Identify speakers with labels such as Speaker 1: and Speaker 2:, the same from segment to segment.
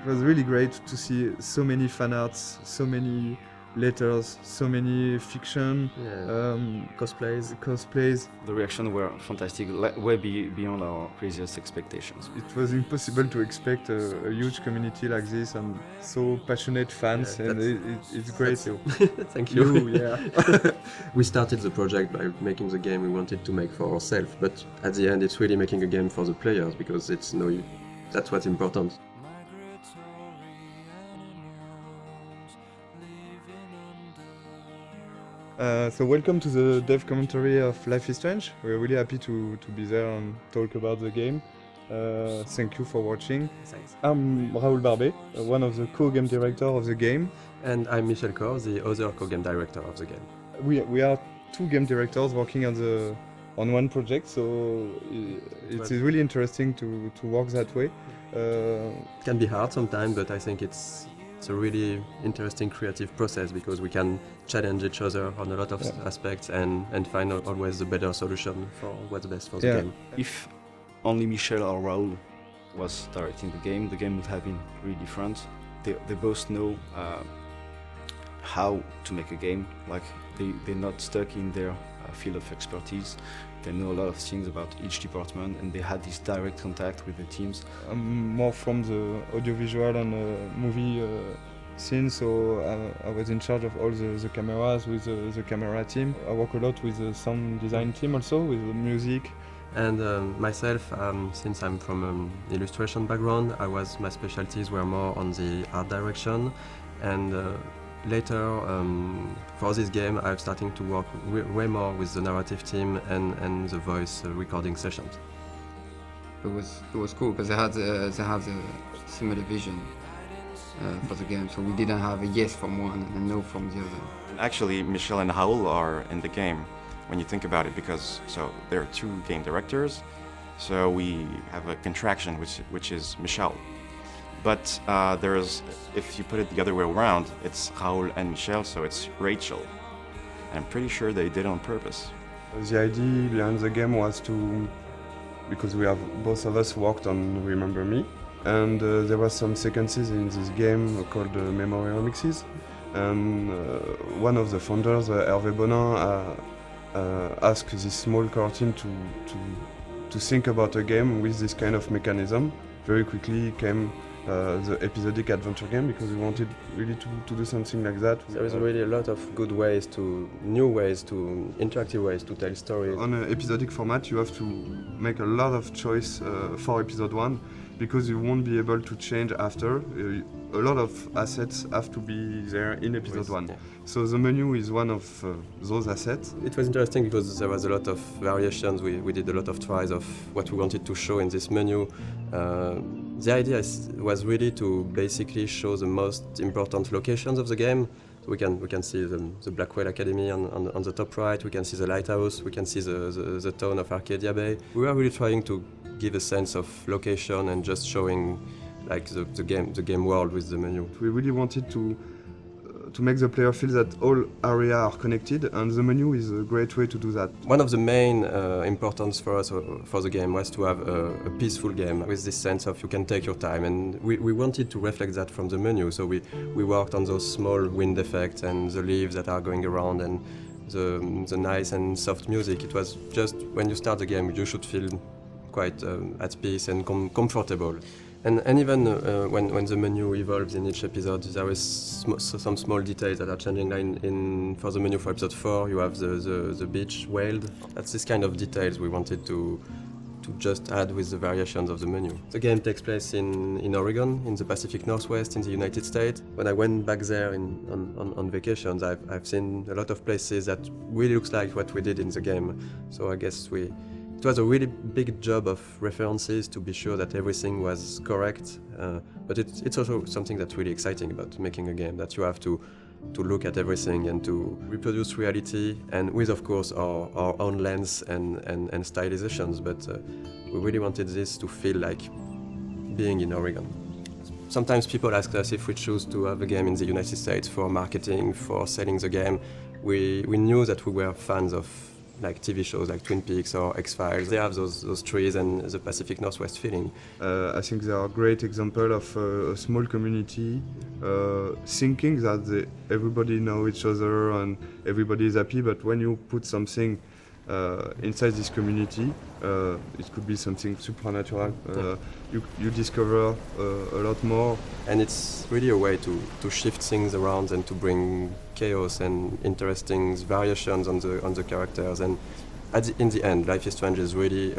Speaker 1: was really great to see so many fan arts, so many letters, so many fiction, cosplays.
Speaker 2: The reactions were fantastic, beyond our craziest expectations.
Speaker 1: It was impossible to expect a huge community like this and so passionate fans, it's great.
Speaker 3: Thank you.
Speaker 1: Yeah.
Speaker 3: We started the project by making the game we wanted to make for ourselves, but at the end it's really making a game for the players, because that's what's important.
Speaker 1: So welcome to the dev commentary of Life is Strange. We're really happy to be there and talk about the game. Thank you for watching.
Speaker 3: Thanks.
Speaker 1: I'm Raoul Barbet, one of the co-game director of the game.
Speaker 3: And I'm Michel Cor, the other co-game director of the game.
Speaker 1: We are two game directors working on one project, so it's really interesting to work that way.
Speaker 3: It can be hard sometimes, but I think it's a really interesting creative process, because we can challenge each other on a lot of aspects and find always the better solution for what's best for the game.
Speaker 2: If only Michel or Raoul was directing the game would have been really different. They both know how to make a game. Like they're not stuck in their field of expertise. They know a lot of things about each department, and they had this direct contact with the teams.
Speaker 1: I'm more from the audiovisual and movie scene, so I was in charge of all the cameras with the camera team. I work a lot with the sound design team also, with the music.
Speaker 3: And myself, since I'm from an illustration background, my specialties were more on the art direction, and later, for this game, I'm starting to work way more with the narrative team and the voice recording sessions.
Speaker 4: It was cool because they had a similar vision for the game, so we didn't have a yes from one and a no from the other.
Speaker 5: Actually, Michel and Raoul are in the game when you think about it, because there are two game directors, so we have a contraction which is Michel. But if you put it the other way around, it's Raoul and Michel, so it's Rachel. And I'm pretty sure they did it on purpose.
Speaker 1: The idea behind the game was because both of us worked on Remember Me, and there were some sequences in this game called Memory Remixes. And one of the founders, Hervé Bonin, asked this small core team to think about a game with this kind of mechanism. Very quickly came the episodic adventure game, because we wanted really to do something like that.
Speaker 3: There is really a lot of new ways, interactive ways to tell stories.
Speaker 1: On an episodic format, you have to make a lot of choice for episode 1, because you won't be able to change after. A lot of assets have to be there in episode 1. Yeah. So the menu is one of those assets.
Speaker 3: It was interesting because there was a lot of variations. We did a lot of tries of what we wanted to show in this menu. The idea was really to basically show the most important locations of the game. So we can see the Blackwell Academy on the top right, we can see the lighthouse, we can see the town of Arcadia Bay. We were really trying to give a sense of location and just showing like the game world with the menu.
Speaker 1: We really wanted to make the player feel that all areas are connected, and the menu is a great way to do that.
Speaker 3: One of the main importance for us for the game was to have a peaceful game with this sense of you can take your time, and we wanted to reflect that from the menu. So we worked on those small wind effects and the leaves that are going around and the nice and soft music. It was just when you start the game you should feel quite at peace and comfortable. And even when the menu evolves in each episode, there is some small details that are changing. Like for the menu for episode 4, you have the beach whaled. That's this kind of details we wanted to just add with the variations of the menu. The game takes place in Oregon, in the Pacific Northwest, in the United States. When I went back there on vacations, I've seen a lot of places that really looks like what we did in the game. So I guess it was a really big job of references to be sure that everything was correct, but it's also something that's really exciting about making a game, that you have to look at everything and to reproduce reality, and with, of course, our own lens and stylizations, but we really wanted this to feel like being in Oregon. Sometimes people ask us if we choose to have a game in the United States for marketing, for selling the game. We knew that we were fans of like TV shows like Twin Peaks or X-Files. They have those trees and the Pacific Northwest feeling.
Speaker 1: I think they are a great example of a small community thinking that everybody know each other and everybody is happy, but when you put something inside this community, it could be something supernatural. You discover a lot more.
Speaker 3: And it's really a way to shift things around and to bring chaos and interesting variations on the characters. And in the end, Life is Strange is really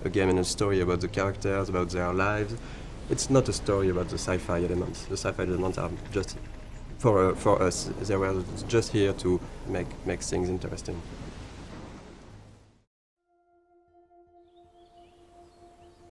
Speaker 3: a game and a story about the characters, about their lives. It's not a story about the sci-fi elements. The sci-fi elements are just for us. They were just here to make things interesting.